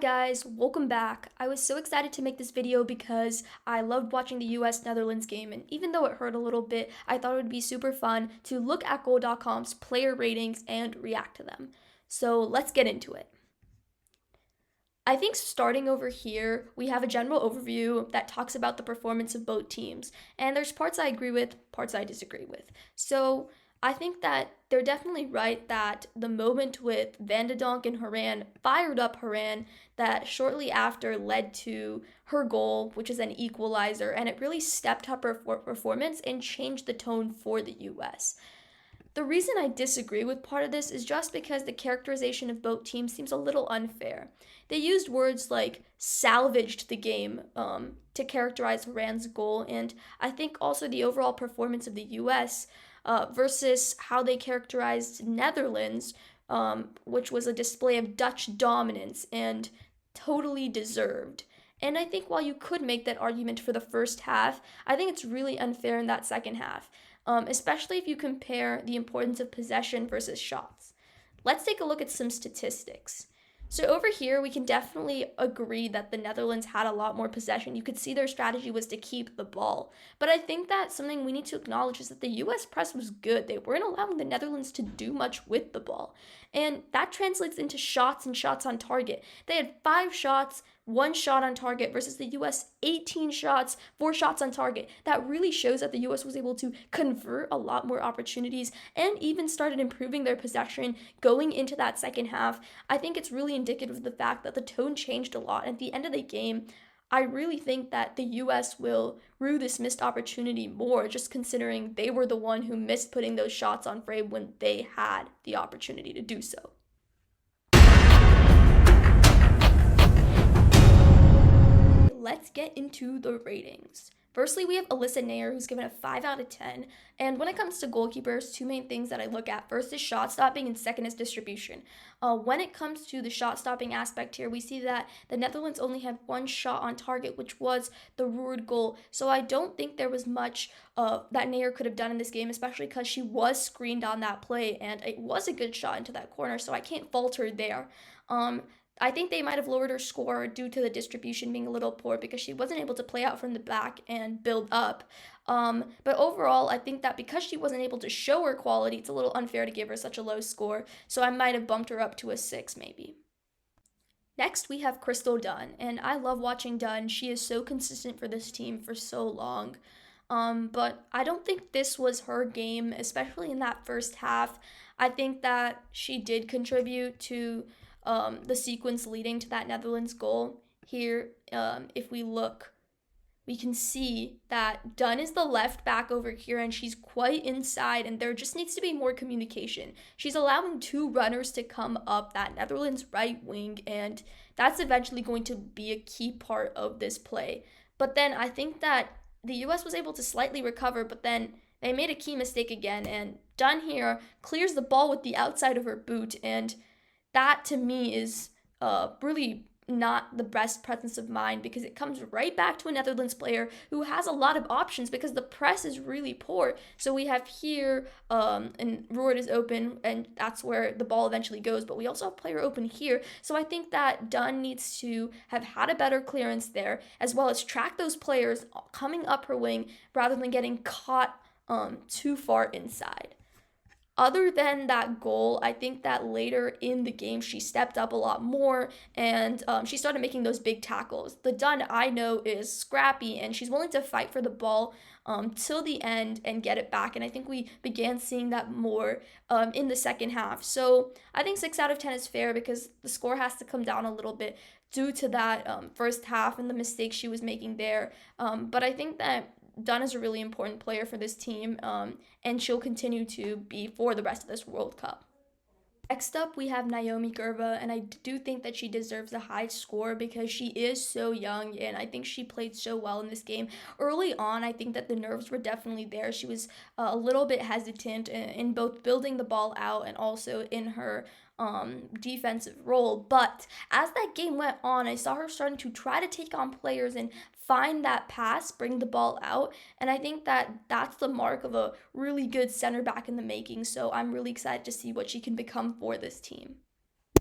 guys, welcome back. I was so excited to make this video because I loved watching the US Netherlands game, and even though it hurt a little bit, I thought it would be super fun to look at Goal.com's player ratings and react to them. So let's get into it. I think starting over here, we have a general overview that talks about the performance of both teams. And there's parts I agree with, parts I disagree with. So I think that they're definitely right that the moment with Van de Donk and Haran fired up Haran that shortly after led to her goal, which is an equalizer, and it really stepped up her performance and changed the tone for the US. The reason I disagree with part of this is just because the characterization of both teams seems a little unfair. They used words like salvaged the game to characterize Haran's goal, and I think also the overall performance of the US versus how they characterized Netherlands, which was a display of Dutch dominance and totally deserved. And I think while you could make that argument for the first half, I think it's really unfair in that second half, especially if you compare the importance of possession versus shots. Let's take a look at some statistics. So over here, we can definitely agree that the Netherlands had a lot more possession. You could see their strategy was to keep the ball. But I think that something we need to acknowledge is that the US press was good. They weren't allowing the Netherlands to do much with the ball. And that translates into shots and shots on target. They had 5 shots, 1 shot on target versus the US 18 shots, 4 shots on target. That really shows that the US was able to convert a lot more opportunities and even started improving their possession going into that second half. I think it's really indicative of the fact that the tone changed a lot. At the end of the game, I really think that the US will rue this missed opportunity more, just considering they were the one who missed putting those shots on frame when they had the opportunity to do so. Let's get into the ratings. Firstly, we have Alyssa Naeher, who's given a 5 out of 10. And when it comes to goalkeepers, 2 main things that I look at. First is shot stopping, and second is distribution. When it comes to the shot stopping aspect here, we see that the Netherlands only had 1 shot on target, which was the Ruud goal. So I don't think there was much that Naeher could have done in this game, especially because she was screened on that play, and it was a good shot into that corner, so I can't fault her there. I think they might have lowered her score due to the distribution being a little poor because she wasn't able to play out from the back and build up. But overall, I think that because she wasn't able to show her quality, it's a little unfair to give her such a low score. So I might have bumped her up to a 6 maybe. Next, we have Crystal Dunn, and I love watching Dunn. She is so consistent for this team for so long. But I don't think this was her game, especially in that first half. I think that she did contribute to the sequence leading to that Netherlands goal. Here, if we look, we can see that Dunn is the left back over here, and she's quite inside, and there just needs to be more communication. She's allowing 2 runners to come up that Netherlands right wing, and that's eventually going to be a key part of this play. But then I think that the US was able to slightly recover, but then they made a key mistake again, and Dunn here clears the ball with the outside of her boot, and that to me is really not the best presence of mind because it comes right back to a Netherlands player who has a lot of options because the press is really poor. So we have here, and Ruud is open, and that's where the ball eventually goes, but we also have player open here. So I think that Dunn needs to have had a better clearance there, as well as track those players coming up her wing rather than getting caught too far inside. Other than that goal, I think that later in the game she stepped up a lot more and she started making those big tackles. The Dunn I know is scrappy and she's willing to fight for the ball till the end and get it back. And I think we began seeing that more in the second half. So I think 6 out of 10 is fair because the score has to come down a little bit due to that first half and the mistakes she was making there. But I think that Dunn is a really important player for this team, and she'll continue to be for the rest of this World Cup. Next up, we have Naomi Gerba, and I do think that she deserves a high score because she is so young, and I think she played so well in this game. Early on, I think that the nerves were definitely there. She was a little bit hesitant in both building the ball out and also in her defensive role. But as that game went on, I saw her starting to try to take on players and find that pass, bring the ball out, and I think that that's the mark of a really good center back in the making. So I'm really excited to see what she can become for this team.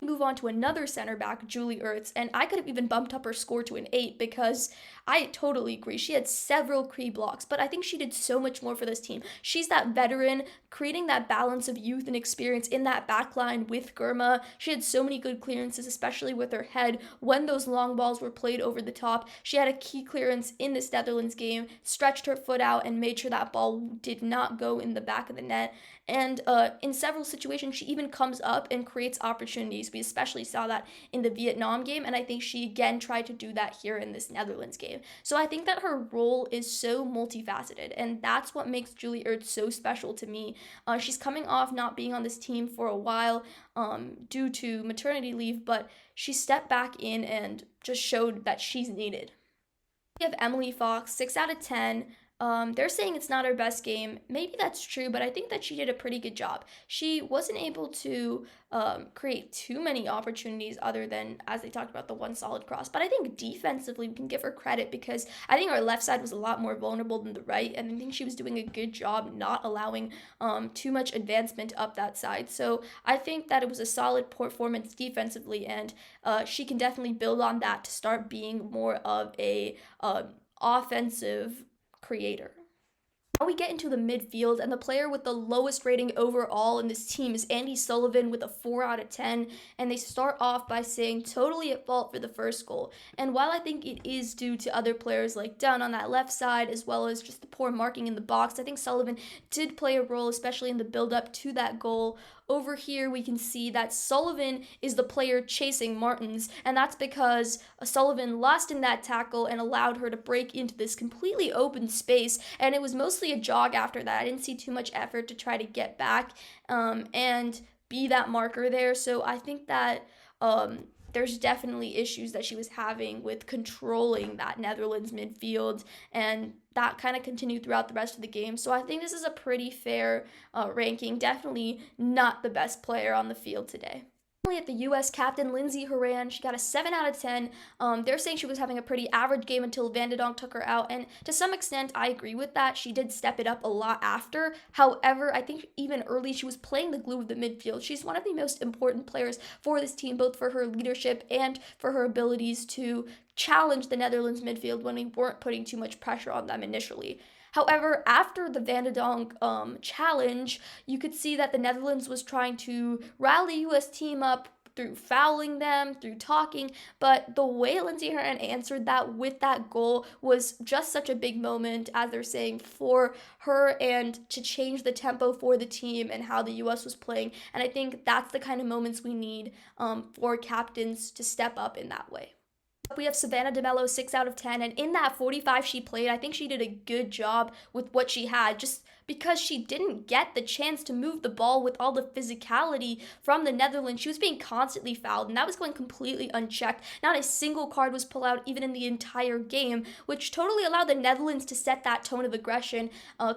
Move on to another center back, Julie Ertz, and I could have even bumped up her score to an 8 because I totally agree. She had several key blocks, but I think she did so much more for this team. She's that veteran, creating that balance of youth and experience in that back line with Germa. She had so many good clearances, especially with her head when those long balls were played over the top. She had a key clearance in this Netherlands game, stretched her foot out, and made sure that ball did not go in the back of the net. And in several situations, she even comes up and creates opportunities. We especially saw that in the Vietnam game, and I think she again tried to do that here in this Netherlands game. So I think that her role is so multifaceted, and that's what makes Julie Ertz so special to me. She's coming off not being on this team for a while due to maternity leave, but she stepped back in and just showed that she's needed. We have Emily Fox, 6 out of 10. They're saying it's not her best game. Maybe that's true, but I think that she did a pretty good job. She wasn't able to create too many opportunities other than, as they talked about, the one solid cross. But I think defensively, we can give her credit because I think our left side was a lot more vulnerable than the right, and I think she was doing a good job not allowing too much advancement up that side. So I think that it was a solid performance defensively, and she can definitely build on that to start being more of a offensive creator. Now we get into the midfield, and the player with the lowest rating overall in this team is Andi Sullivan with a 4 out of 10, and they start off by saying totally at fault for the first goal. And while I think it is due to other players like Dunn on that left side, as well as just the poor marking in the box, I think Sullivan did play a role, especially in the build-up to that goal. Over here, we can see that Sullivan is the player chasing Martins, and that's because Sullivan lost in that tackle and allowed her to break into this completely open space, and it was mostly a jog after that. I didn't see too much effort to try to get back and be that marker there, so I think that there's definitely issues that she was having with controlling that Netherlands midfield, and that kind of continued throughout the rest of the game. So I think this is a pretty fair ranking. Definitely not the best player on the field today. At the U.S. captain, Lindsey Horan, she got a 7 out of 10. They're saying she was having a pretty average game until Van de Donk took her out, and to some extent, I agree with that. She did step it up a lot after. However, I think even early, she was playing the glue of the midfield. She's one of the most important players for this team, both for her leadership and for her abilities to challenge the Netherlands midfield when we weren't putting too much pressure on them initially. However, after the Van de Donk challenge, you could see that the Netherlands was trying to rally U.S. team up through fouling them, through talking, but the way Lindsey Horan answered that with that goal was just such a big moment, as they're saying, for her and to change the tempo for the team and how the U.S. was playing. And I think that's the kind of moments we need for captains to step up in that way. We have Savannah DeMello, 6 out of 10, and in that 45 she played, I think she did a good job with what she had, just because she didn't get the chance to move the ball with all the physicality from the Netherlands. She was being constantly fouled, and that was going completely unchecked. Not a single card was pulled out even in the entire game, which totally allowed the Netherlands to set that tone of aggression,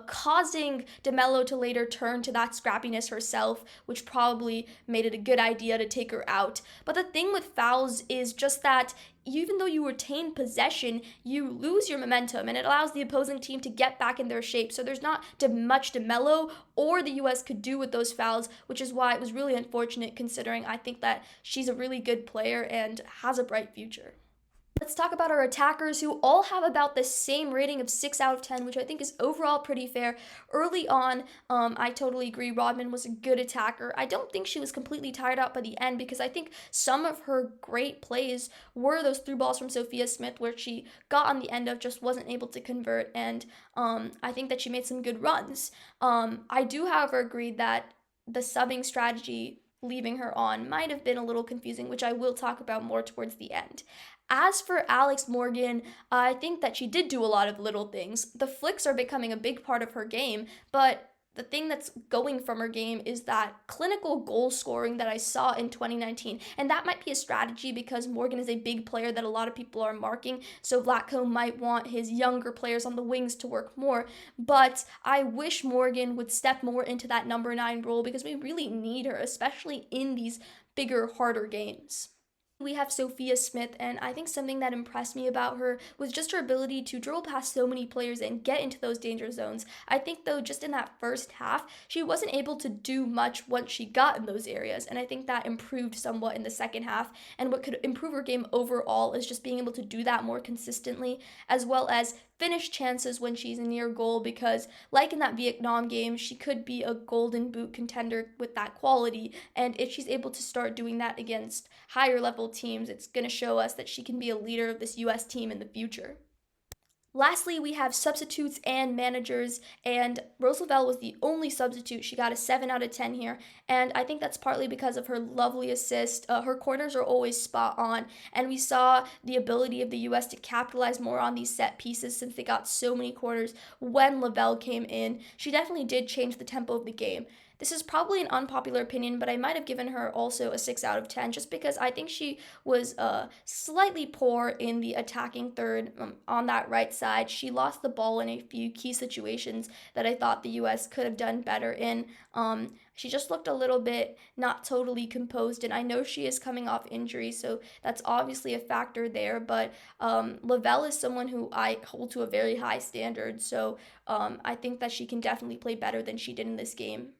causing DeMello to later turn to that scrappiness herself, which probably made it a good idea to take her out. But the thing with fouls is just that even though you retain possession, you lose your momentum, and it allows the opposing team to get back in their shape. So there's not much DeMello or the U.S. could do with those fouls, which is why it was really unfortunate, considering I think that she's a really good player and has a bright future. Let's talk about our attackers, who all have about the same rating of 6 out of 10, which I think is overall pretty fair. Early on, I totally agree, Rodman was a good attacker. I don't think she was completely tired out by the end, because I think some of her great plays were those through balls from Sophia Smith, where she got on the end of, just wasn't able to convert, and I think that she made some good runs. I do, however, agree that the subbing strategy, leaving her on, might have been a little confusing, which I will talk about more towards the end. As for Alex Morgan, I think that she did do a lot of little things. The flicks are becoming a big part of her game, but the thing that's going from her game is that clinical goal scoring that I saw in 2019. And that might be a strategy because Morgan is a big player that a lot of people are marking, so Vlatko might want his younger players on the wings to work more. But I wish Morgan would step more into that number 9 role, because we really need her, especially in these bigger, harder games. We have Sophia Smith, and I think something that impressed me about her was just her ability to dribble past so many players and get into those danger zones. I think, though, just in that first half, she wasn't able to do much once she got in those areas, and I think that improved somewhat in the second half. And what could improve her game overall is just being able to do that more consistently, as well as finish chances when she's near goal, because, like in that Vietnam game, she could be a golden boot contender with that quality. And if she's able to start doing that against higher level teams, it's going to show us that she can be a leader of this US team in the future. Lastly, we have substitutes and managers, and Rose Lavelle was the only substitute. She got a 7 out of 10 here, and I think that's partly because of her lovely assist. Her corners are always spot on, and we saw the ability of the US to capitalize more on these set pieces since they got so many corners when Lavelle came in. She definitely did change the tempo of the game. This is probably an unpopular opinion, but I might have given her also a 6 out of 10 just because I think she was slightly poor in the attacking third on that right side. She lost the ball in a few key situations that I thought the US could have done better in. She just looked a little bit not totally composed, and I know she is coming off injury, so that's obviously a factor there. But Lavelle is someone who I hold to a very high standard, so I think that she can definitely play better than she did in this game.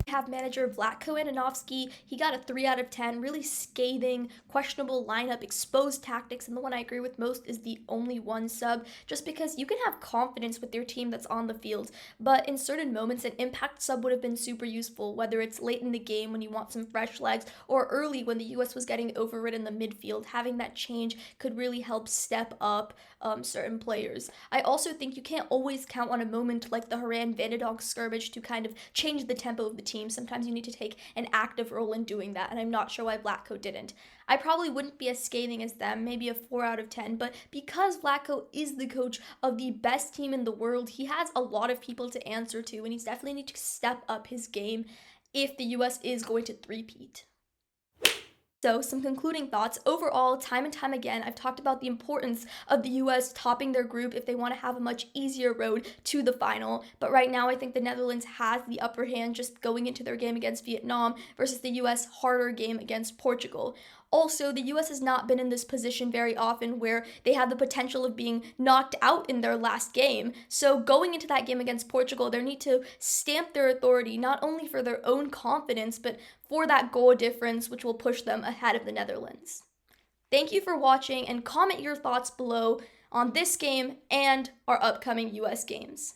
We have manager Vlatko Ananovsky. He got a 3 out of 10, really scathing, questionable lineup, exposed tactics, and the one I agree with most is the only one sub, just because you can have confidence with your team that's on the field, but in certain moments, an impact sub would have been super useful, whether it's late in the game when you want some fresh legs, or early when the US was getting overridden in the midfield. Having that change could really help step up certain players. I also think you can't always count on a moment like the Haran Vandendonk skirmish to kind of change the tempo of the team. Sometimes you need to take an active role in doing that, and I'm not sure why Vlatko didn't. I probably wouldn't be as scathing as them, maybe a 4 out of 10, but because Vlatko is the coach of the best team in the world, he has a lot of people to answer to, and he's definitely need to step up his game if the US is going to three-peat. So, some concluding thoughts. Overall, time and time again, I've talked about the importance of the US topping their group if they want to have a much easier road to the final. But right now, I think the Netherlands has the upper hand just going into their game against Vietnam versus the US harder game against Portugal. Also, the US has not been in this position very often where they have the potential of being knocked out in their last game. So, going into that game against Portugal, they need to stamp their authority not only for their own confidence, but for that goal difference, which will push them ahead of the Netherlands. Thank you for watching, and comment your thoughts below on this game and our upcoming US games.